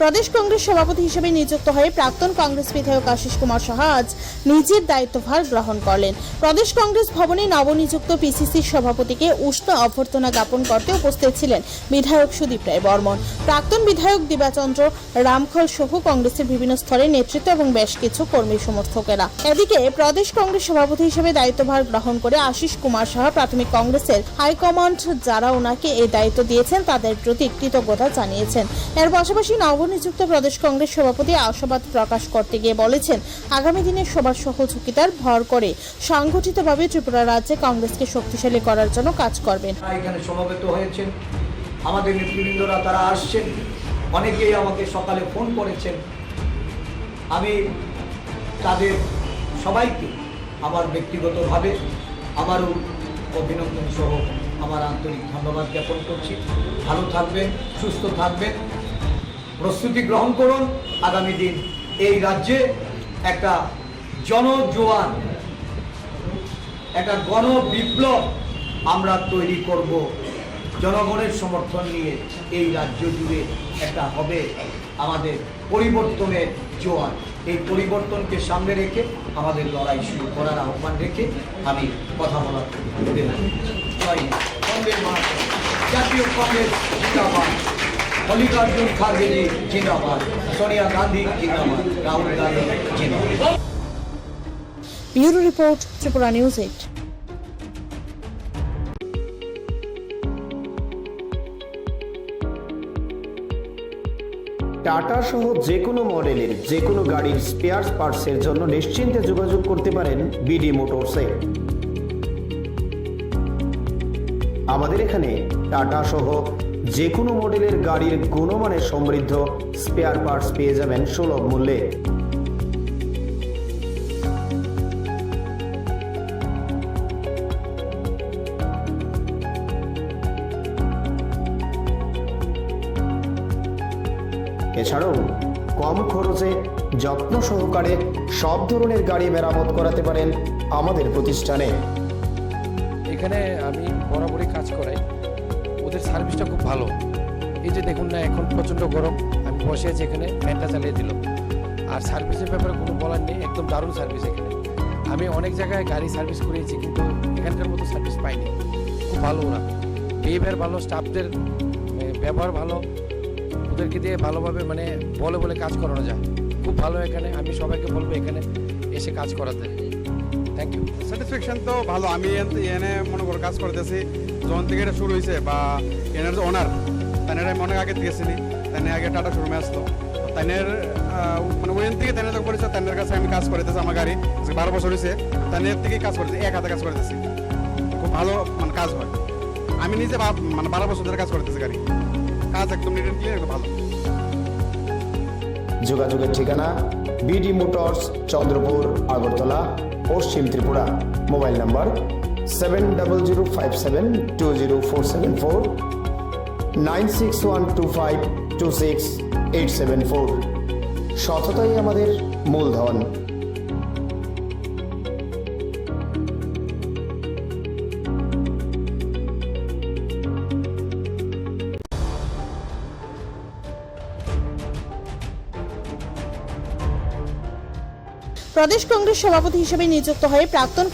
প্রদেশ কংগ্রেস সভাপতি হিসেবে নিযুক্ত হয়ে প্রাক্তন কংগ্রেস বিধায়ক আশিস কুমার সাহা আজ নিজের দায়িত্বভার গ্রহণ করলেন। প্রদেশ কংগ্রেস ভবনে নবনিযুক্ত পিসিসির সভাপতিকে উষ্ণ অভ্যর্থনা জ্ঞাপন করতে উপস্থিত ছিলেন বিধায়ক সুদীপ রায় বর্মন, প্রাক্তন বিধায়ক দিবাচন্দ্র রামখল সহ কংগ্রেসের বিভিন্ন স্তরের নেতৃত্ব এবং বেশ কিছু কর্মী সমর্থকেরা। এদিকে প্রদেশ কংগ্রেস সভাপতি হিসেবে দায়িত্বভার গ্রহণ করে আশিস কুমার সাহা প্রাথমিক কংগ্রেসের হাইকমান্ড যারা ওনাকে এই দায়িত্ব দিয়েছেন তাদের প্রতি কৃতজ্ঞতা জানিয়েছেন। এর পাশাপাশি নবনিযুক্ত প্রদেশ কংগ্রেস সভাপতি আশাবাদ প্রকাশ করতে গিয়ে বলেছেন, আগামী দিনে সবার সহযোগিতার ভর করে সংগঠিতভাবে ত্রিপুরা রাজ্যে কংগ্রেসকে শক্তিশালী করার জন্য কাজ করবেন। এখানে সমবেত হয়েছেন আমাদের নেতৃবৃন্দরা, তারা আসছেন, অনেকেই আমাকে সকালে ফোন করেছেন। আমি তাদের সবাইকে আমার ব্যক্তিগতভাবে আবারও অভিনন্দন সহ আমার আন্তরিক ধন্যবাদ জ্ঞাপন করছি। ভালো থাকবেন, সুস্থ থাকবেন, প্রস্তুতি গ্রহণ করুন। আগামী দিন এই রাজ্যে একটা জনজোয়ার, একটা গণবিপ্লব আমরা তৈরি করব। জনগণের সমর্থন নিয়ে এই রাজ্য জুড়ে একটা হবে আমাদের পরিবর্তনের জোয়ার। এই পরিবর্তনকে সামনে রেখে আমাদের লড়াই শুরু করার আহ্বান রেখে আমি কথা বলার জাতীয় কংগ্রেস জিন্দাবাদ, মল্লিকার্জুন খার্গেজি জিন্দাবাদ, সোনিয়া গান্ধী জিন্দাবাদ, রাহুল গান্ধী জিন্দাবাদ। Bureau report, Tripura news 8। Tata সহ যে কোনো মডেলের যে কোনো গাড়ির স্পেয়ার পার্টসের জন্য নিশ্চিন্তে যোগাযোগ করতে পারেন বিডি মোটরসে। আমাদের এখানে টাটা সহ যে কোনো মডেলের গাড়ির গুণমানের সমৃদ্ধ স্পেয়ার পার্টস পেয়ে যাবেন সুলভ মূল্যে। এছাড়াও কম খরচে যত্ন সহকারে সব ধরনের গাড়ি মেরামত করাতে পারেন আমাদের প্রতিষ্ঠানে। এখানে আমি বরাবরই কাজ করাই, ওদের সার্ভিসটা খুব ভালো। এই যে দেখুন না, এখন প্রচণ্ড গরম, আমি বসে আছি এখানে, ফ্যানটা চালিয়ে দিল। আর সার্ভিসের ব্যাপারে কোনো বলার নেই, একদম দারুণ সার্ভিস এখানে। আমি অনেক জায়গায় গাড়ি সার্ভিস করিয়েছি কিন্তু এখানকার মতো সার্ভিস পাইনি। খুব ভালো ওরা, বিহেভিয়ার ভালো, স্টাফদের ব্যবহার ভালো, ওদেরকে দিয়ে ভালোভাবে মানে বলে কাজ করানো যায়। খুব ভালো এখানে, আমি সবাইকে বলবো এখানে এসে কাজ করাতে। Thank you. স্যাটিসফ্যাকশন তো ভালো। আমি এনে মনে করো কাজ করতেছি যখন থেকে এটা শুরু হয়েছে, বা এনার যে ওনার তাইনের আমি অনেক আগে থেকে চিনি। তাইনে আগে টাটা শোরুমে আসতো, তাইনের মানে ওইখান থেকে তাইনের যখন করেছে তাইনের কাছে আমি কাজ করতেছি। আমার গাড়ি 12 বছর হয়েছে, তাইনের থেকেই কাজ করতেছি, এক হাতে কাজ করতেছি। খুব ভালো মানে কাজ হয়। আমি নিজে মানে 12 বছর ধরে কাজ করতেছি, গাড়ি কাজ একদম নিট অ্যান্ড ক্লিয়ার, একদম ভালো। যোগাযোগের ঠিকানা বিডি মোটরস, চন্দ্রপুর, আগরতলা, পশ্চিম ত্রিপুরা। Mobile number 7005720474, 9612526874। সততাই আমাদের মূলধন। প্রদেশ কংগ্রেস সভাপতি হিসেবে নিযুক্ত হয়ে প্রাক্তন